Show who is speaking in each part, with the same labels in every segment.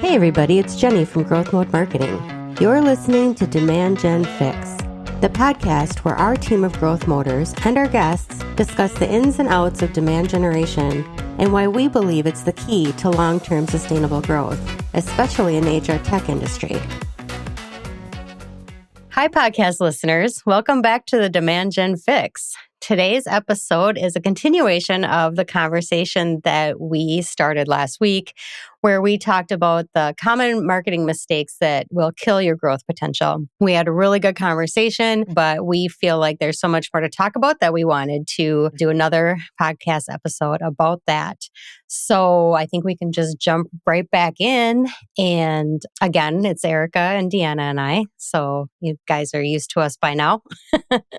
Speaker 1: Hey everybody, it's Jenny from GrowthMode Marketing. You're listening to Demand Gen Fix, the podcast where our team of growth moders and our guests discuss the ins and outs of demand generation and why we believe it's the key to long-term sustainable growth, especially in the HR tech industry. Hi, podcast listeners. Welcome back to the Demand Gen Fix. Today's episode is a continuation of the conversation that we started last week, where we talked about the common marketing mistakes that will kill your growth potential. We had a really good conversation, but we feel like there's so much more to talk about that we wanted to do another podcast episode about that. So I think we can just jump right back in. And again, it's Erica and Deanna and I. So you guys are used to us by now.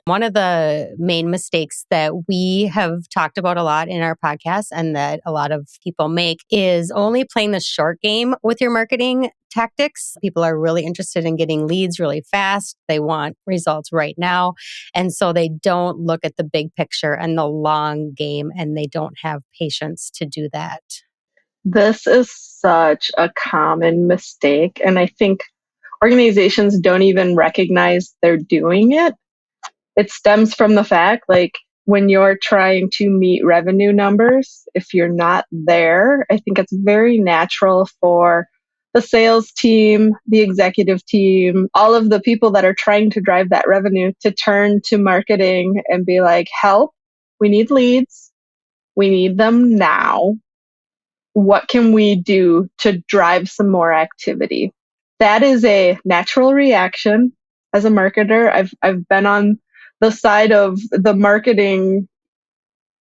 Speaker 1: One of the main mistakes that we have talked about a lot in our podcast and that a lot of people make is only playing the short game with your marketing tactics. People are really interested in getting leads really fast. They want results right now. And so they don't look at the big picture and the long game, and they don't have patience to do that.
Speaker 2: This is such a common mistake. And I think organizations don't even recognize they're doing it. It stems from the fact, like, when you're trying to meet revenue numbers, if you're not there, I think it's very natural for the sales team, the executive team, all of the people that are trying to drive that revenue to turn to marketing and be like, help, we need leads. We need them now. What can we do to drive some more activity? That is a natural reaction. As a marketer, I've been on the side of the marketing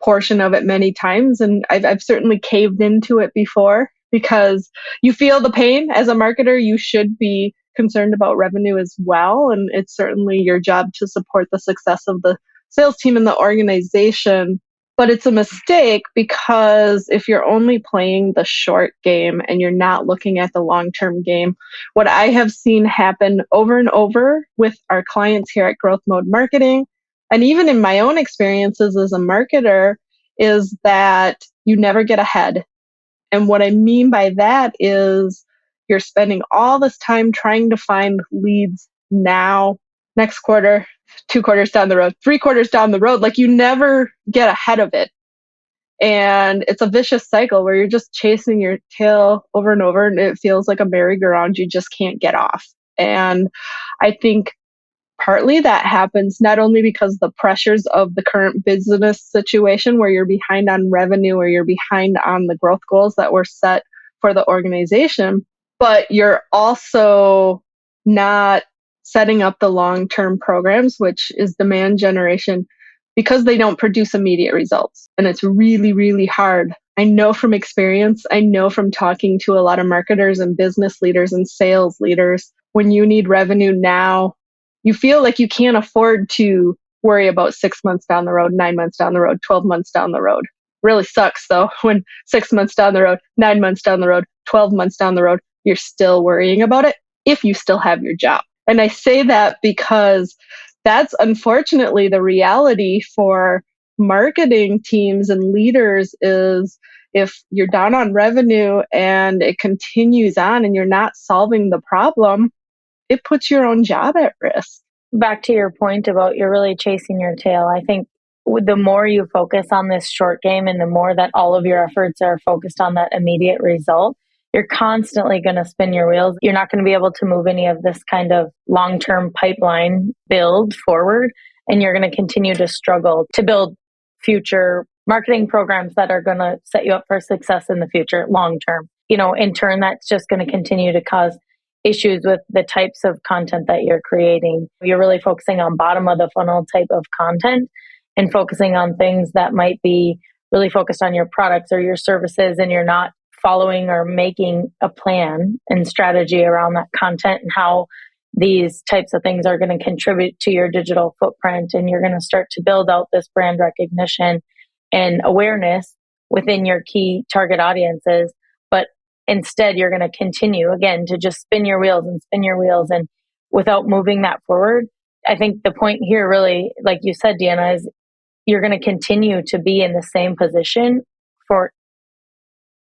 Speaker 2: portion of it many times, and I've certainly caved into it before, because you feel the pain. As a marketer, you should be concerned about revenue as well, and it's certainly your job to support the success of the sales team and the organization. But it's a mistake, because if you're only playing the short game and you're not looking at the long-term game, what I have seen happen over and over with our clients here at GrowthMode Marketing, and even in my own experiences as a marketer, is that you never get ahead. And what I mean by that is you're spending all this time trying to find leads now, next quarter, 2 quarters down the road, 3 quarters down the road. Like, you never get ahead of it. And it's a vicious cycle where you're just chasing your tail over and over, and it feels like a merry-go-round you just can't get off. And I think partly that happens not only because the pressures of the current business situation, where you're behind on revenue or you're behind on the growth goals that were set for the organization, but you're also not setting up the long-term programs, which is demand generation, because they don't produce immediate results. And it's really, really hard. I know from experience, I know from talking to a lot of marketers and business leaders and sales leaders, when you need revenue now, you feel like you can't afford to worry about 6 months down the road, 9 months down the road, 12 months down the road. Really sucks though, when 6 months down the road, 9 months down the road, 12 months down the road, you're still worrying about it if you still have your job. And I say that because that's unfortunately the reality for marketing teams and leaders, is if you're down on revenue and it continues on and you're not solving the problem, it puts your own job at risk.
Speaker 3: Back to your point about you're really chasing your tail. I think the more you focus on this short game and the more that all of your efforts are focused on that immediate result, you're constantly going to spin your wheels. You're not going to be able to move any of this kind of long-term pipeline build forward. And you're going to continue to struggle to build future marketing programs that are going to set you up for success in the future, long-term. In turn, that's just going to continue to cause issues with the types of content that you're creating. You're really focusing on bottom of the funnel type of content and focusing on things that might be really focused on your products or your services, and you're not following or making a plan and strategy around that content and how these types of things are going to contribute to your digital footprint. And you're going to start to build out this brand recognition and awareness within your key target audiences. But instead, you're going to continue, again, to just spin your wheels. And without moving that forward, I think the point here really, like you said, Deanna, is you're going to continue to be in the same position for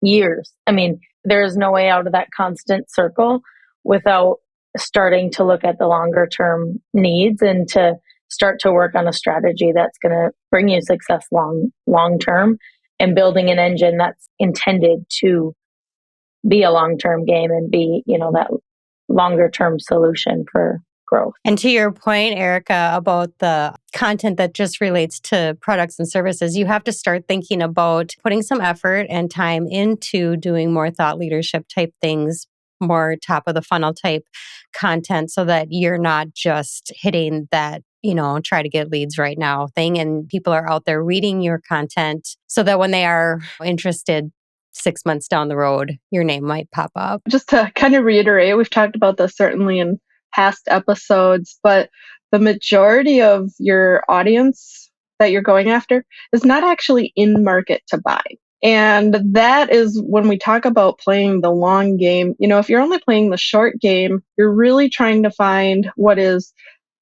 Speaker 3: years. I mean, there's no way out of that constant circle without starting to look at the longer term needs and to start to work on a strategy that's going to bring you success long term, and building an engine that's intended to be a long term game and be, that longer term solution for growth.
Speaker 1: And to your point, Erica, about the content that just relates to products and services, you have to start thinking about putting some effort and time into doing more thought leadership type things, more top of the funnel type content, so that you're not just hitting that, try to get leads right now thing. And people are out there reading your content so that when they are interested 6 months down the road, your name might pop up.
Speaker 2: Just to kind of reiterate, we've talked about this certainly in past episodes, but the majority of your audience that you're going after is not actually in market to buy. And that is when we talk about playing the long game. If you're only playing the short game, you're really trying to find what is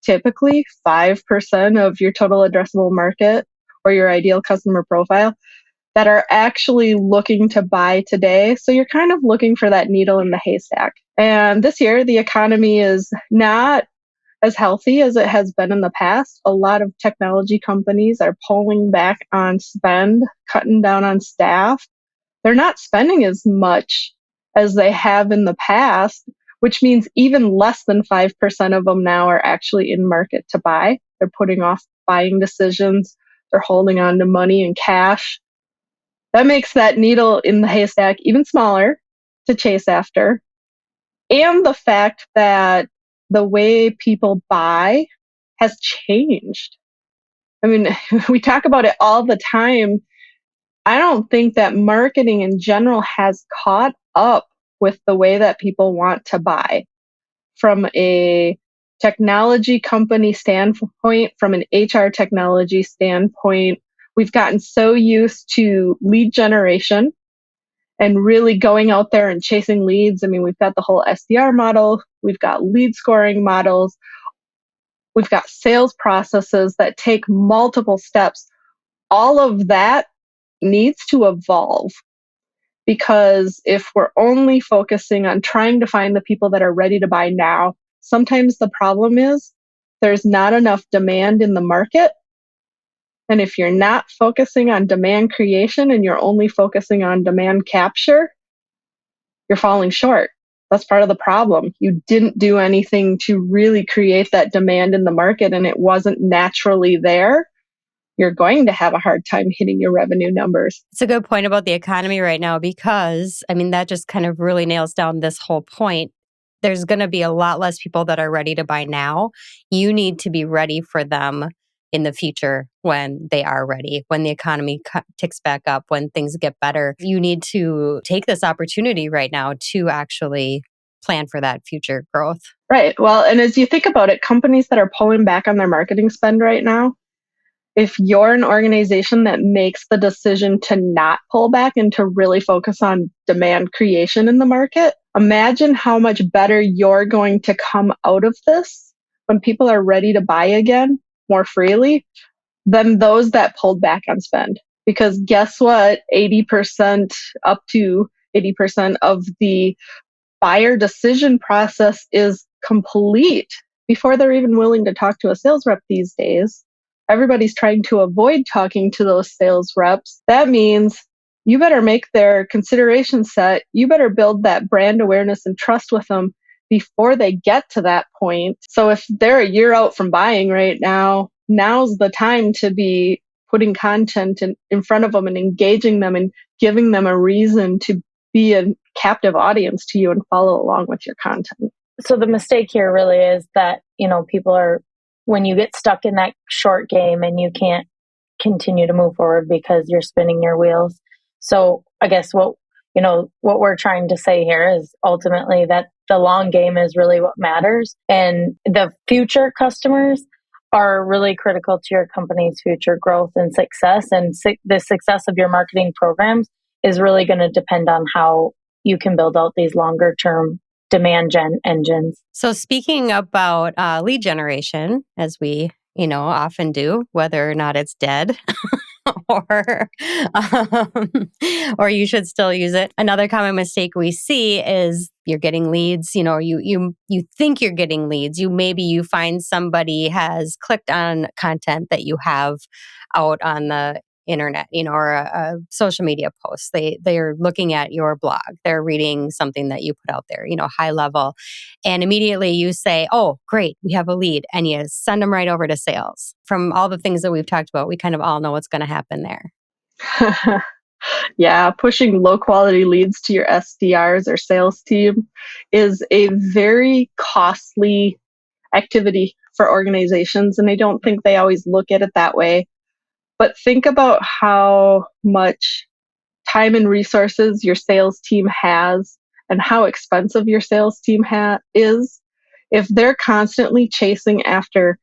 Speaker 2: typically 5% of your total addressable market or your ideal customer profile that are actually looking to buy today. So you're kind of looking for that needle in the haystack. And this year, the economy is not as healthy as it has been in the past. A lot of technology companies are pulling back on spend, cutting down on staff. They're not spending as much as they have in the past, which means even less than 5% of them now are actually in market to buy. They're putting off buying decisions. They're holding on to money and cash. That makes that needle in the haystack even smaller to chase after. And the fact that the way people buy has changed. I mean, we talk about it all the time. I don't think that marketing in general has caught up with the way that people want to buy. From a technology company standpoint, from an HR technology standpoint, we've gotten so used to lead generation and really going out there and chasing leads. I mean, we've got the whole SDR model, we've got lead scoring models, we've got sales processes that take multiple steps. All of that needs to evolve, because if we're only focusing on trying to find the people that are ready to buy now, sometimes the problem is there's not enough demand in the market. And if you're not focusing on demand creation and you're only focusing on demand capture, you're falling short. That's part of the problem. You didn't do anything to really create that demand in the market, and it wasn't naturally there. You're going to have a hard time hitting your revenue numbers.
Speaker 1: It's a good point about the economy right now, because, that just kind of really nails down this whole point. There's going to be a lot less people that are ready to buy now. You need to be ready for them in the future when they are ready, when the economy ticks back up, when things get better. You need to take this opportunity right now to actually plan for that future growth.
Speaker 2: Right. Well, and as you think about it, companies that are pulling back on their marketing spend right now, if you're an organization that makes the decision to not pull back and to really focus on demand creation in the market, imagine how much better you're going to come out of this when people are ready to buy again more freely than those that pulled back on spend. Because guess what? 80% up to 80% of the buyer decision process is complete before they're even willing to talk to a sales rep these days. Everybody's trying to avoid talking to those sales reps. That means you better make their consideration set. You better build that brand awareness and trust with them before they get to that point. So if they're a year out from buying right now, now's the time to be putting content in front of them and engaging them and giving them a reason to be a captive audience to you and follow along with your content.
Speaker 3: So the mistake here really is that, people are, when you get stuck in that short game and you can't continue to move forward because you're spinning your wheels. So I guess what we're trying to say here is ultimately that the long game is really what matters, and the future customers are really critical to your company's future growth and success. And the success of your marketing programs is really going to depend on how you can build out these longer term demand gen engines.
Speaker 1: So speaking about lead generation, as we, often do, whether or not it's dead or you should still use it. Another common mistake we see is you're getting leads, you think you're getting leads. Maybe you find somebody has clicked on content that you have out on the internet, or a social media post. They're looking at your blog. They're reading something that you put out there, high level. And immediately you say, oh, great, we have a lead. And you send them right over to sales. From all the things that we've talked about, we kind of all know what's going to happen there.
Speaker 2: Yeah, pushing low quality leads to your SDRs or sales team is a very costly activity for organizations. And I don't think they always look at it that way. But think about how much time and resources your sales team has and how expensive your sales team is. If they're constantly chasing after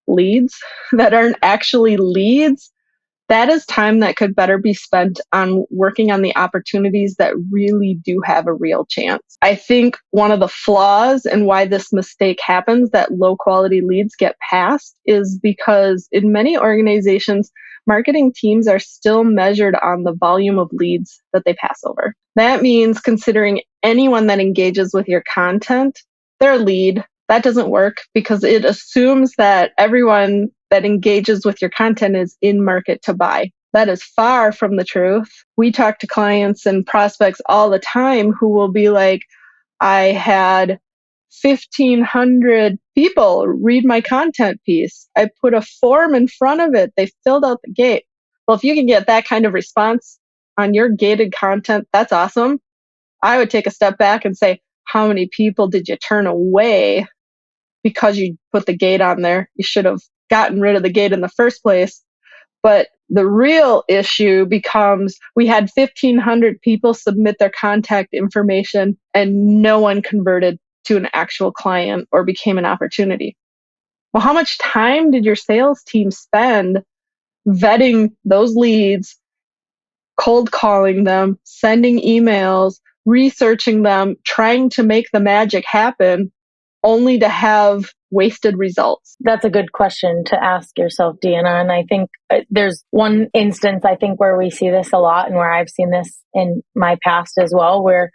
Speaker 2: leads that aren't actually leads, that is time that could better be spent on working on the opportunities that really do have a real chance. I think one of the flaws and why this mistake happens, that low quality leads get passed, is because in many organizations, marketing teams are still measured on the volume of leads that they pass over. That means considering anyone that engages with your content, they're a lead. That doesn't work because it assumes that everyone that engages with your content is in market to buy. That is far from the truth. We talk to clients and prospects all the time who will be like, I had 1,500 people read my content piece. I put a form in front of it. They filled out the gate. Well, if you can get that kind of response on your gated content, that's awesome. I would take a step back and say, how many people did you turn away because you put the gate on there? You should have gotten rid of the gate in the first place. But the real issue becomes we had 1,500 people submit their contact information and no one converted to an actual client or became an opportunity. Well, how much time did your sales team spend vetting those leads, cold calling them, sending emails, researching them, trying to make the magic happen, only to have wasted results?
Speaker 3: That's a good question to ask yourself, Deanna. And I think there's one instance, I think, where we see this a lot and where I've seen this in my past as well, where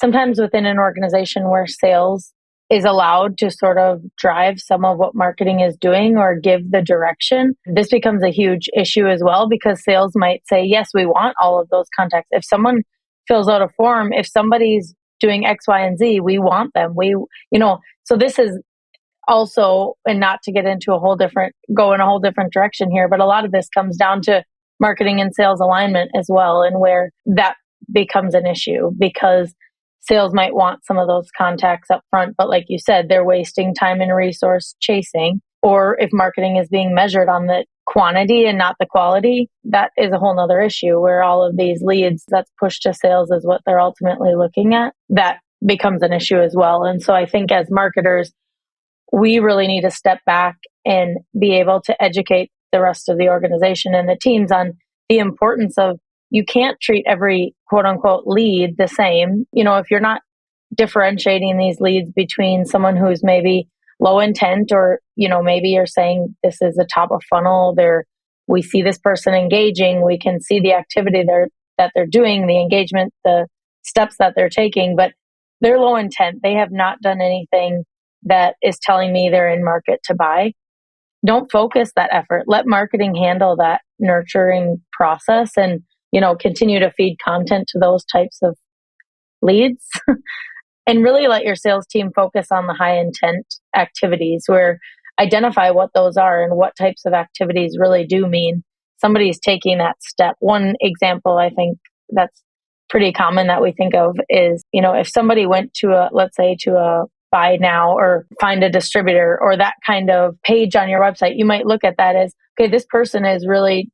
Speaker 3: sometimes within an organization where sales is allowed to sort of drive some of what marketing is doing or give the direction, this becomes a huge issue as well, because sales might say, yes, we want all of those contacts. If someone fills out a form, if somebody's doing X, Y, and Z, we want them. So this is also, and not to get into go in a whole different direction here, but a lot of this comes down to marketing and sales alignment as well, and where that becomes an issue because sales might want some of those contacts up front, but like you said, they're wasting time and resource chasing. Or if marketing is being measured on the quantity and not the quality, that is a whole nother issue where all of these leads that's pushed to sales is what they're ultimately looking at. That becomes an issue as well. And so I think as marketers, we really need to step back and be able to educate the rest of the organization and the teams on the importance of, you can't treat every quote unquote lead the same. If you're not differentiating these leads between someone who's maybe low intent, or, maybe you're saying this is the top of funnel, we see this person engaging, we can see the activity that they're doing, the engagement, the steps that they're taking, but they're low intent. They have not done anything that is telling me they're in market to buy. Don't focus that effort. Let marketing handle that nurturing process and, continue to feed content to those types of leads and really let your sales team focus on the high intent activities, where identify what those are and what types of activities really do mean somebody's taking that step. One example I think that's pretty common that we think of is, if somebody went to a buy now or find a distributor or that kind of page on your website, you might look at that as, okay, this person is really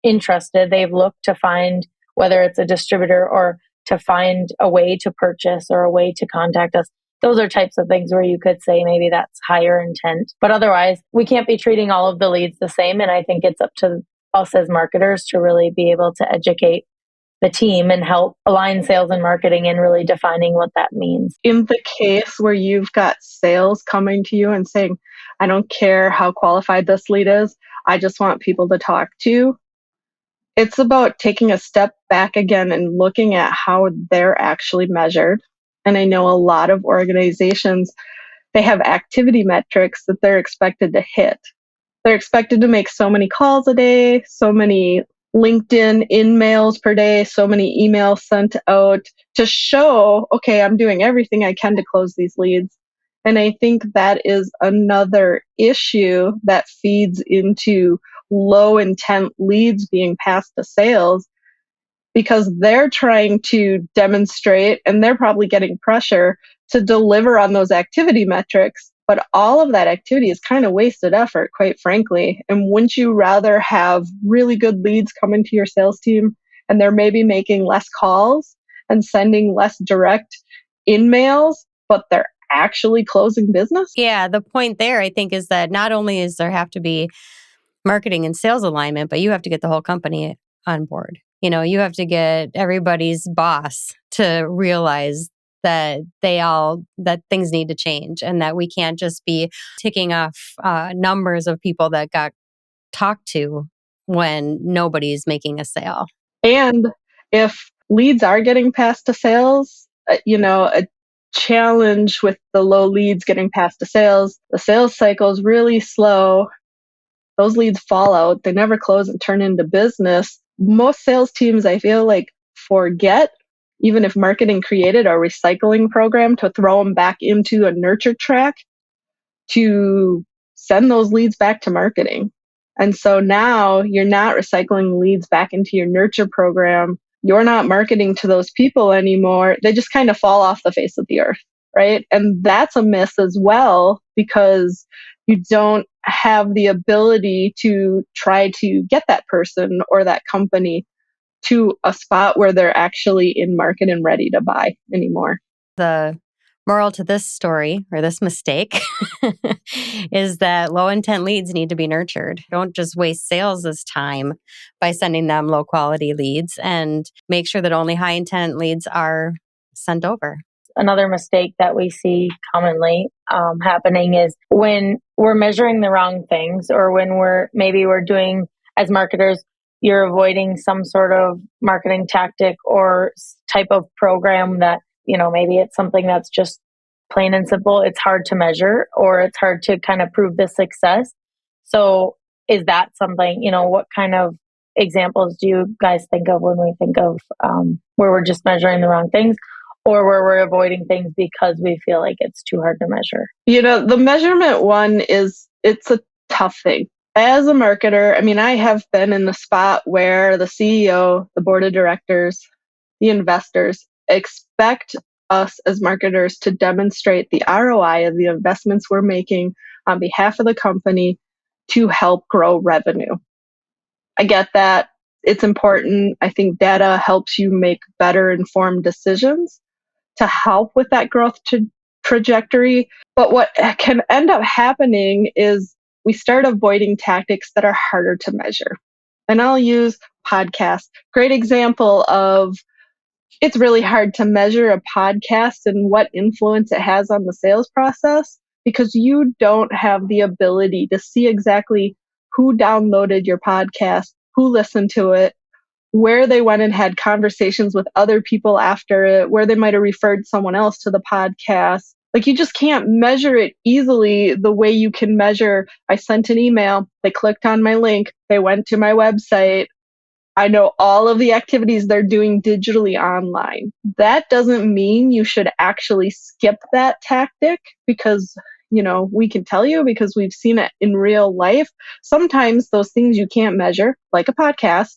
Speaker 3: interested. They've looked to find whether it's a distributor or to find a way to purchase or a way to contact us. Those are types of things where you could say maybe that's higher intent. But otherwise, we can't be treating all of the leads the same. And I think it's up to us as marketers to really be able to educate the team and help align sales and marketing and really defining what that means.
Speaker 2: In the case where you've got sales coming to you and saying, I don't care how qualified this lead is, I just want people to talk to, It's about taking a step back again and looking at how they're actually measured. And I know a lot of organizations, they have activity metrics that they're expected to hit. They're expected to make so many calls a day, so many LinkedIn in-mails per day, so many emails sent out to show, okay, I'm doing everything I can to close these leads. And I think that is another issue that feeds into low intent leads being passed to sales, because they're trying to demonstrate and they're probably getting pressure to deliver on those activity metrics. But all of that activity is kind of wasted effort, quite frankly. And wouldn't you rather have really good leads come into your sales team and they're maybe making less calls and sending less direct in mails, but they're actually closing business?
Speaker 1: Yeah, the point there, I think, is that not only is there have to be marketing and sales alignment, but you have to get the whole company on board. You have to get everybody's boss to realize that that things need to change and that we can't just be ticking off numbers of people that got talked to when nobody's making a sale.
Speaker 2: And if leads are getting passed to sales, a challenge with the low leads getting passed to sales, the sales cycle is really slow. Those leads fall out. They never close and turn into business. Most sales teams, I feel like, forget, even if marketing created a recycling program to throw them back into a nurture track, to send those leads back to marketing. And so now you're not recycling leads back into your nurture program. You're not marketing to those people anymore. They just kind of fall off the face of the earth, right? And that's a miss as well, because you don't have the ability to try to get that person or that company to a spot where they're actually in market and ready to buy anymore.
Speaker 1: The moral to this story, or this mistake, is that low intent leads need to be nurtured. Don't just waste sales' time by sending them low quality leads, and make sure that only high intent leads are sent over.
Speaker 3: Another mistake that we see commonly happening is when we're measuring the wrong things, or when we're doing, as marketers, you're avoiding some sort of marketing tactic or type of program that, maybe it's something that's just plain and simple. It's hard to measure, or it's hard to kind of prove the success. So is that something, what kind of examples do you guys think of when we think of where we're just measuring the wrong things, or where we're avoiding things because we feel like it's too hard to measure?
Speaker 2: The measurement one it's a tough thing. As a marketer, I have been in the spot where the CEO, the board of directors, the investors expect us as marketers to demonstrate the ROI of the investments we're making on behalf of the company to help grow revenue. I get that. It's important. I think data helps you make better informed decisions to help with that growth trajectory. But what can end up happening is we start avoiding tactics that are harder to measure. And I'll use podcasts. Great example of, it's really hard to measure a podcast and what influence it has on the sales process, because you don't have the ability to see exactly who downloaded your podcast, who listened to it, where they went and had conversations with other people after it, where they might have referred someone else to the podcast. Like, you just can't measure it easily the way you can measure, I sent an email, they clicked on my link, they went to my website, I know all of the activities they're doing digitally online. That doesn't mean you should actually skip that tactic, because, we can tell you, because we've seen it in real life. Sometimes those things you can't measure, like a podcast,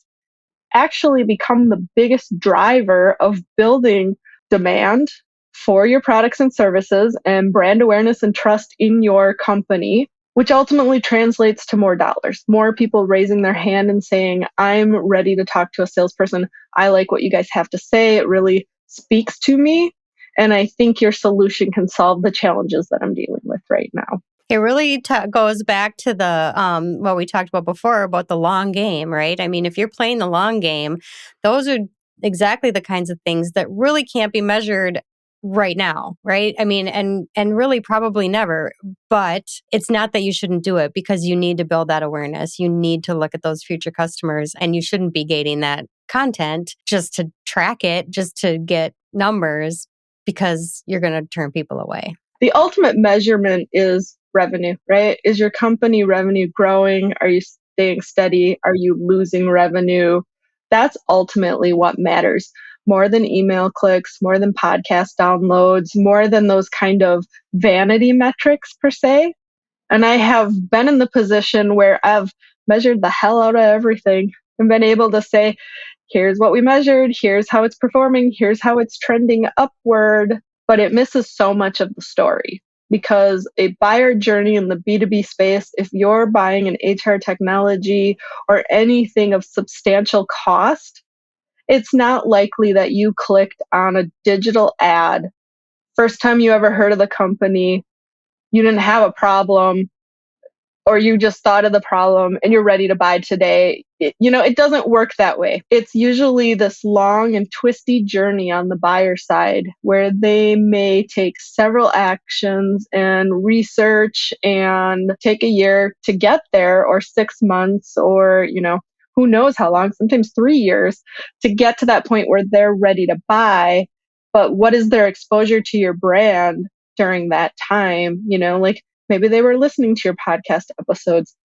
Speaker 2: actually become the biggest driver of building demand for your products and services and brand awareness and trust in your company, which ultimately translates to more dollars, more people raising their hand and saying, I'm ready to talk to a salesperson. I like what you guys have to say. It really speaks to me. And I think your solution can solve the challenges that I'm dealing with right now.
Speaker 1: It really goes back to the what we talked about before about the long game, right? If you're playing the long game, those are exactly the kinds of things that really can't be measured right now, right? I mean, and really probably never, but it's not that you shouldn't do it, because you need to build that awareness. You need to look at those future customers, and you shouldn't be gating that content just to track it, just to get numbers, because you're going to turn people away.
Speaker 2: The ultimate measurement is revenue, right? Is your company revenue growing? Are you staying steady? Are you losing revenue? That's ultimately what matters. More than email clicks, more than podcast downloads, more than those kind of vanity metrics per se. And I have been in the position where I've measured the hell out of everything and been able to say, here's what we measured, here's how it's performing, here's how it's trending upward. But it misses so much of the story, because a buyer journey in the B2B space, if you're buying an HR technology or anything of substantial cost, it's not likely that you clicked on a digital ad. First time you ever heard of the company, you didn't have a problem, or you just thought of the problem and you're ready to buy today. It doesn't work that way. It's usually this long and twisty journey on the buyer side where they may take several actions and research and take a year to get there, or 6 months, or, who knows how long, sometimes 3 years to get to that point where they're ready to buy. But what is their exposure to your brand during that time? Like, maybe they were listening to your podcast episodes.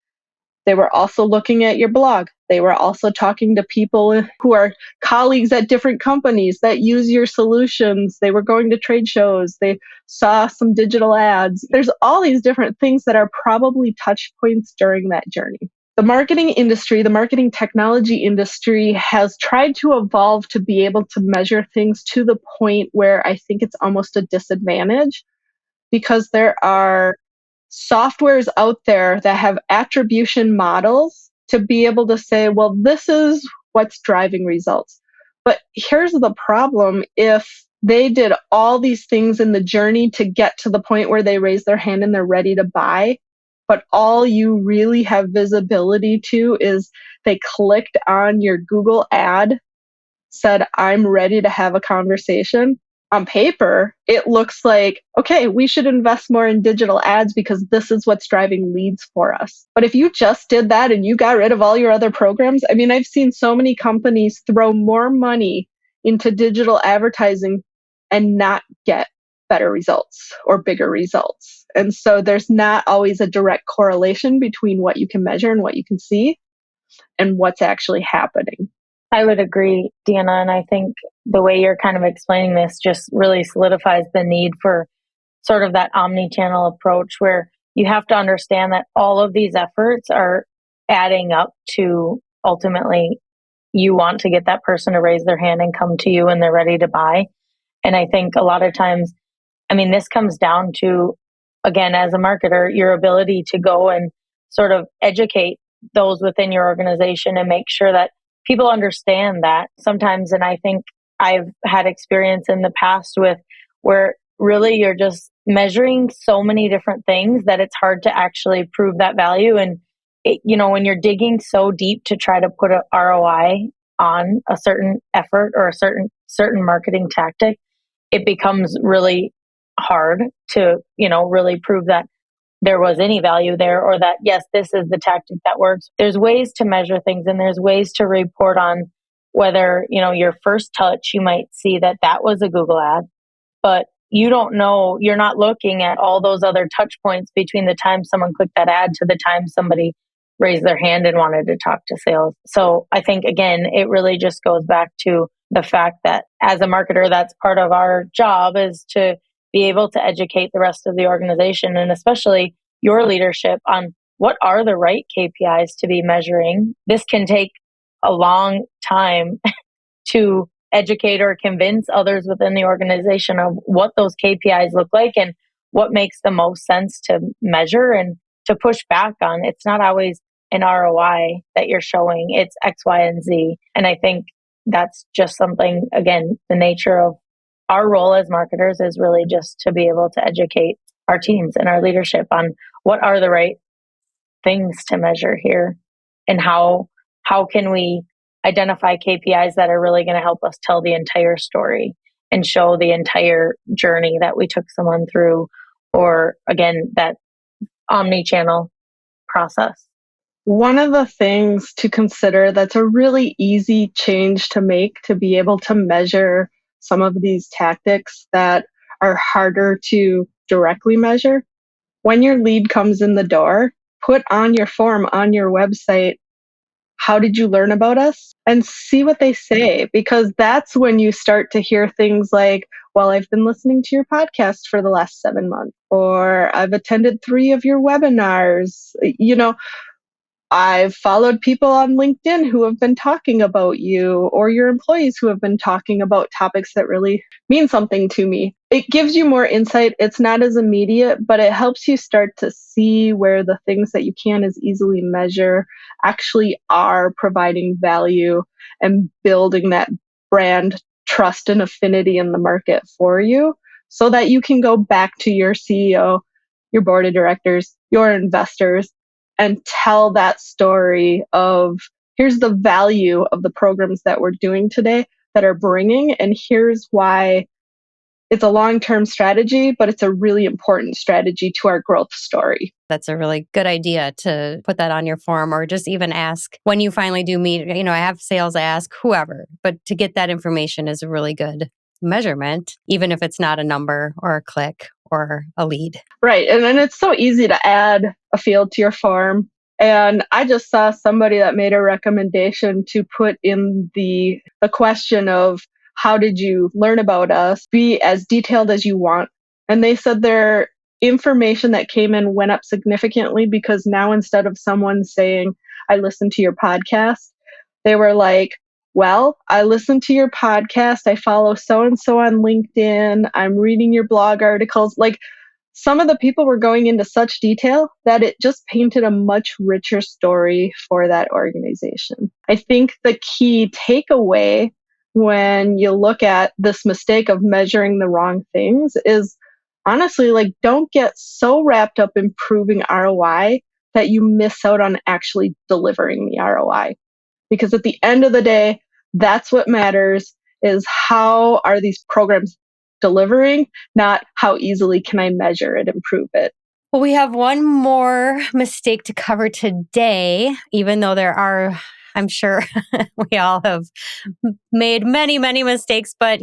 Speaker 2: They were also looking at your blog. They were also talking to people who are colleagues at different companies that use your solutions. They were going to trade shows. They saw some digital ads. There's all these different things that are probably touch points during that journey. The marketing industry, the marketing technology industry, has tried to evolve to be able to measure things to the point where I think it's almost a disadvantage, because there are softwares out there that have attribution models to be able to say, well, this is what's driving results. But here's the problem. If they did all these things in the journey to get to the point where they raise their hand and they're ready to buy, but all you really have visibility to is they clicked on your Google ad, said, I'm ready to have a conversation. On paper, it looks like, okay, we should invest more in digital ads because this is what's driving leads for us. But if you just did that and you got rid of all your other programs, I mean, I've seen so many companies throw more money into digital advertising and not get better results or bigger results. And so there's not always a direct correlation between what you can measure and what you can see and what's actually happening.
Speaker 3: I would agree, Deanna. And I think the way you're kind of explaining this just really solidifies the need for sort of that omni-channel approach, where you have to understand that all of these efforts are adding up to ultimately you want to get that person to raise their hand and come to you when they're ready to buy. And I think a lot of times, I mean, this comes down to, again, as a marketer, your ability to go and sort of educate those within your organization and make sure that people understand that sometimes. And I think I've had experience in the past with where really you're just measuring so many different things that it's hard to actually prove that value. And when you're digging so deep to try to put an ROI on a certain effort or a certain marketing tactic, it becomes really hard to, really prove that there was any value there, or that, yes, this is the tactic that works. There's ways to measure things, and there's ways to report on whether, your first touch, you might see that was a Google ad, but you don't know, you're not looking at all those other touch points between the time someone clicked that ad to the time somebody raised their hand and wanted to talk to sales. So I think, again, it really just goes back to the fact that as a marketer, that's part of our job, is to be able to educate the rest of the organization, and especially your leadership, on what are the right KPIs to be measuring. This can take a long time to educate or convince others within the organization of what those KPIs look like and what makes the most sense to measure and to push back on. It's not always an ROI that you're showing, it's X, Y, and Z. And I think that's just something, again, the nature of our role as marketers is really just to be able to educate our teams and our leadership on what are the right things to measure here, and how can we identify KPIs that are really going to help us tell the entire story and show the entire journey that we took someone through, or again, that omni-channel process.
Speaker 2: One of the things to consider that's a really easy change to make to be able to measure some of these tactics that are harder to directly measure. When your lead comes in the door, put on your form on your website, how did you learn about us? And see what they say, because that's when you start to hear things like, well, I've been listening to your podcast for the last 7 months, or I've attended 3 of your webinars. I've followed people on LinkedIn who have been talking about you, or your employees who have been talking about topics that really mean something to me. It gives you more insight. It's not as immediate, but it helps you start to see where the things that you can't as easily measure actually are providing value and building that brand trust and affinity in the market for you, so that you can go back to your CEO, your board of directors, your investors, and tell that story of, here's the value of the programs that we're doing today that are bringing, and here's why it's a long-term strategy, but it's a really important strategy to our growth story.
Speaker 1: That's a really good idea to put that on your form, or just even ask when you finally do meet. I have sales, I ask whoever, but to get that information is a really good measurement, even if it's not a number or a click or a lead.
Speaker 2: Right. And then it's so easy to add a field to your form. And I just saw somebody that made a recommendation to put in the question of, how did you learn about us? Be as detailed as you want. And they said their information that came in went up significantly, because now instead of someone saying, I listened to your podcast, they were like, well, I listened to your podcast. I follow so-and-so on LinkedIn. I'm reading your blog articles. Like, some of the people were going into such detail that it just painted a much richer story for that organization. I think the key takeaway when you look at this mistake of measuring the wrong things is, honestly, like, don't get so wrapped up in proving ROI that you miss out on actually delivering the ROI. Because at the end of the day, that's what matters, is how are these programs delivering, not how easily can I measure it and prove it.
Speaker 1: Well, we have one more mistake to cover today, even though there are, I'm sure we all have made many, many mistakes, but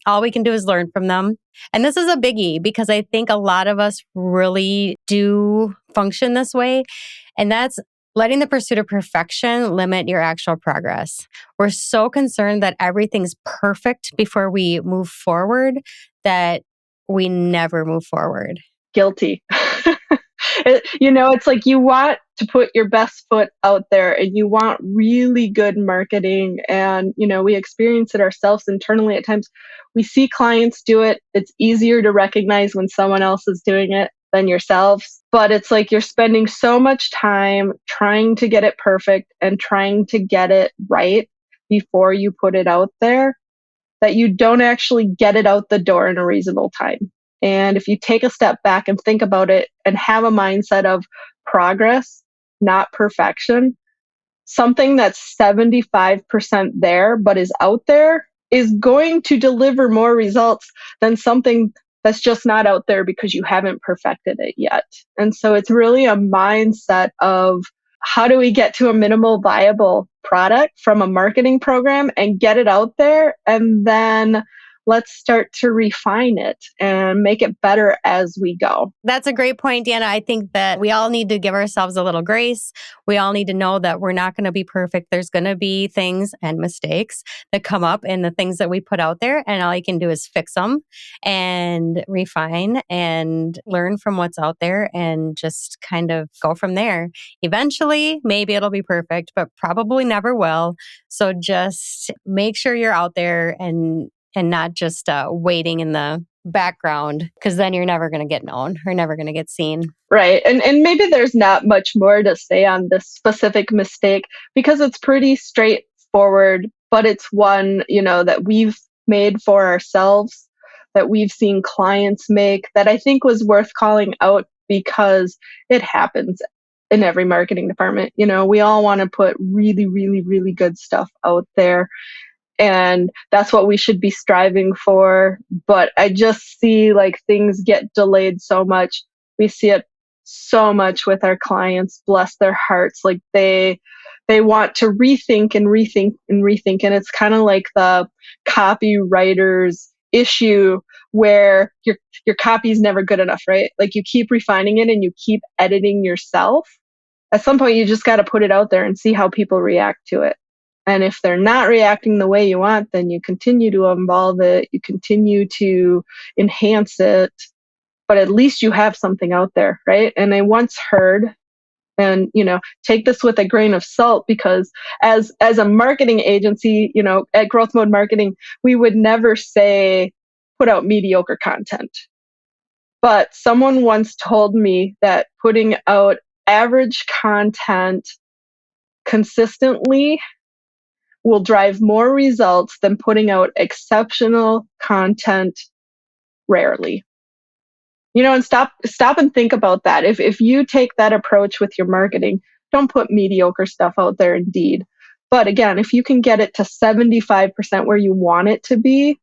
Speaker 1: all we can do is learn from them. And this is a biggie, because I think a lot of us really do function this way. And that's letting the pursuit of perfection limit your actual progress. We're so concerned that everything's perfect before we move forward that we never move forward.
Speaker 2: Guilty. It's like you want to put your best foot out there, and you want really good marketing. And, we experience it ourselves internally at times. We see clients do it. It's easier to recognize when someone else is doing it than yourselves. But it's like you're spending so much time trying to get it perfect and trying to get it right before you put it out there, that you don't actually get it out the door in a reasonable time. And if you take a step back and think about it and have a mindset of progress, not perfection, something that's 75% there but is out there is going to deliver more results than something that's just not out there because you haven't perfected it yet. And so it's really a mindset of, how do we get to a minimal viable product from a marketing program and get it out there? And then let's start to refine it and make it better as we go.
Speaker 1: That's a great point, Deanna. I think that we all need to give ourselves a little grace. We all need to know that we're not going to be perfect. There's going to be things and mistakes that come up in the things that we put out there. And all you can do is fix them and refine and learn from what's out there and just kind of go from there. Eventually, maybe it'll be perfect, but probably never will. So just make sure you're out there and not just waiting in the background, because then you're never going to get known or never going to get seen.
Speaker 2: Right. And maybe there's not much more to say on this specific mistake, because it's pretty straightforward, but it's one, that we've made for ourselves, that we've seen clients make, that I think was worth calling out, because it happens in every marketing department. We all want to put really, really, really good stuff out there. And that's what we should be striving for. But I just see like things get delayed so much. We see it so much with our clients, bless their hearts. Like they want to rethink and rethink and rethink. And it's kind of like the copywriter's issue where your copy is never good enough, right? Like you keep refining it and you keep editing yourself. At some point, you just got to put it out there and see how people react to it. And if they're not reacting the way you want, then you continue to evolve it, you continue to enhance it, but at least you have something out there, right? And I once heard, and take this with a grain of salt, because as a marketing agency, at GrowthMode Marketing, we would never say put out mediocre content. But someone once told me that putting out average content consistently will drive more results than putting out exceptional content rarely. And stop and think about that. If you take that approach with your marketing, don't put mediocre stuff out there, indeed. But again, if you can get it to 75% where you want it to be,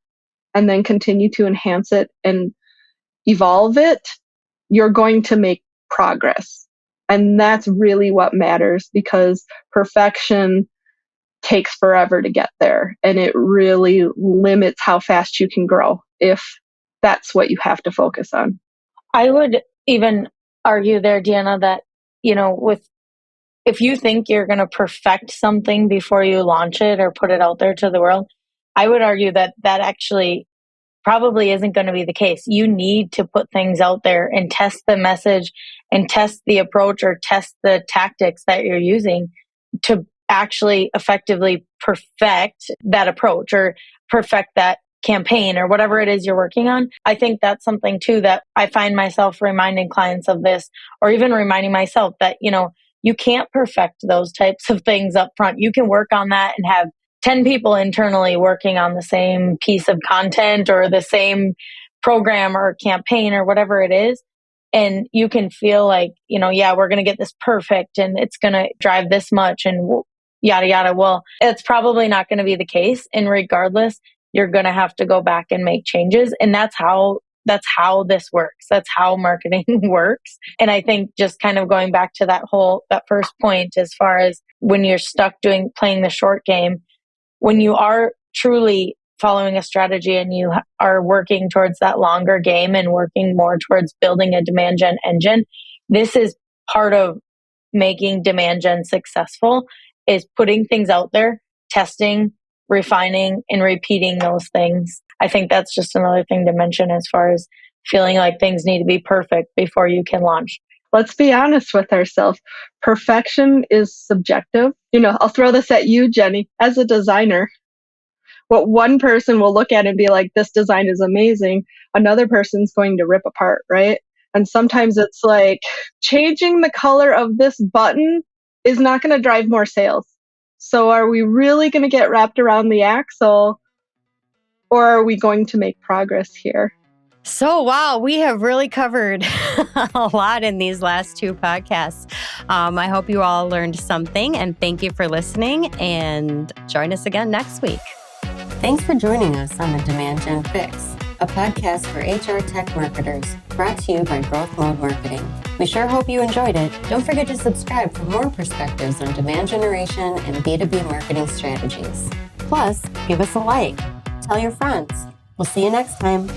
Speaker 2: and then continue to enhance it and evolve it, you're going to make progress. And that's really what matters, because perfection takes forever to get there. And it really limits how fast you can grow if that's what you have to focus on.
Speaker 3: I would even argue there, Deanna, that, if you think you're going to perfect something before you launch it or put it out there to the world, I would argue that actually probably isn't going to be the case. You need to put things out there and test the message and test the approach or test the tactics that you're using to actually effectively perfect that approach or perfect that campaign or whatever it is you're working on. I think that's something too that I find myself reminding clients of this, or even reminding myself that, you can't perfect those types of things up front. You can work on that and have 10 people internally working on the same piece of content or the same program or campaign or whatever it is. And you can feel like, we're going to get this perfect and it's going to drive this much and yada, yada. Well, it's probably not going to be the case. And regardless, you're going to have to go back and make changes. And that's how this works. That's how marketing works. And I think just kind of going back to that first point, as far as when you're stuck playing the short game, when you are truly following a strategy and you are working towards that longer game and working more towards building a demand gen engine, this is part of making demand gen successful, is putting things out there, testing, refining, and repeating those things. I think that's just another thing to mention as far as feeling like things need to be perfect before you can launch.
Speaker 2: Let's be honest with ourselves. Perfection is subjective. I'll throw this at you, Jenny, as a designer. What one person will look at and be like, this design is amazing, another person's going to rip apart, right? And sometimes it's like changing the color of this button is not going to drive more sales. So are we really going to get wrapped around the axle, or are we going to make progress here?
Speaker 1: So, wow, we have really covered a lot in these last two podcasts. I hope you all learned something, and thank you for listening, and join us again next week. Thanks for joining us on the Demand Gen Fix, a podcast for HR tech marketers, brought to you by GrowthMode Marketing. We sure hope you enjoyed it. Don't forget to subscribe for more perspectives on demand generation and B2B marketing strategies. Plus, give us a like. Tell your friends. We'll see you next time.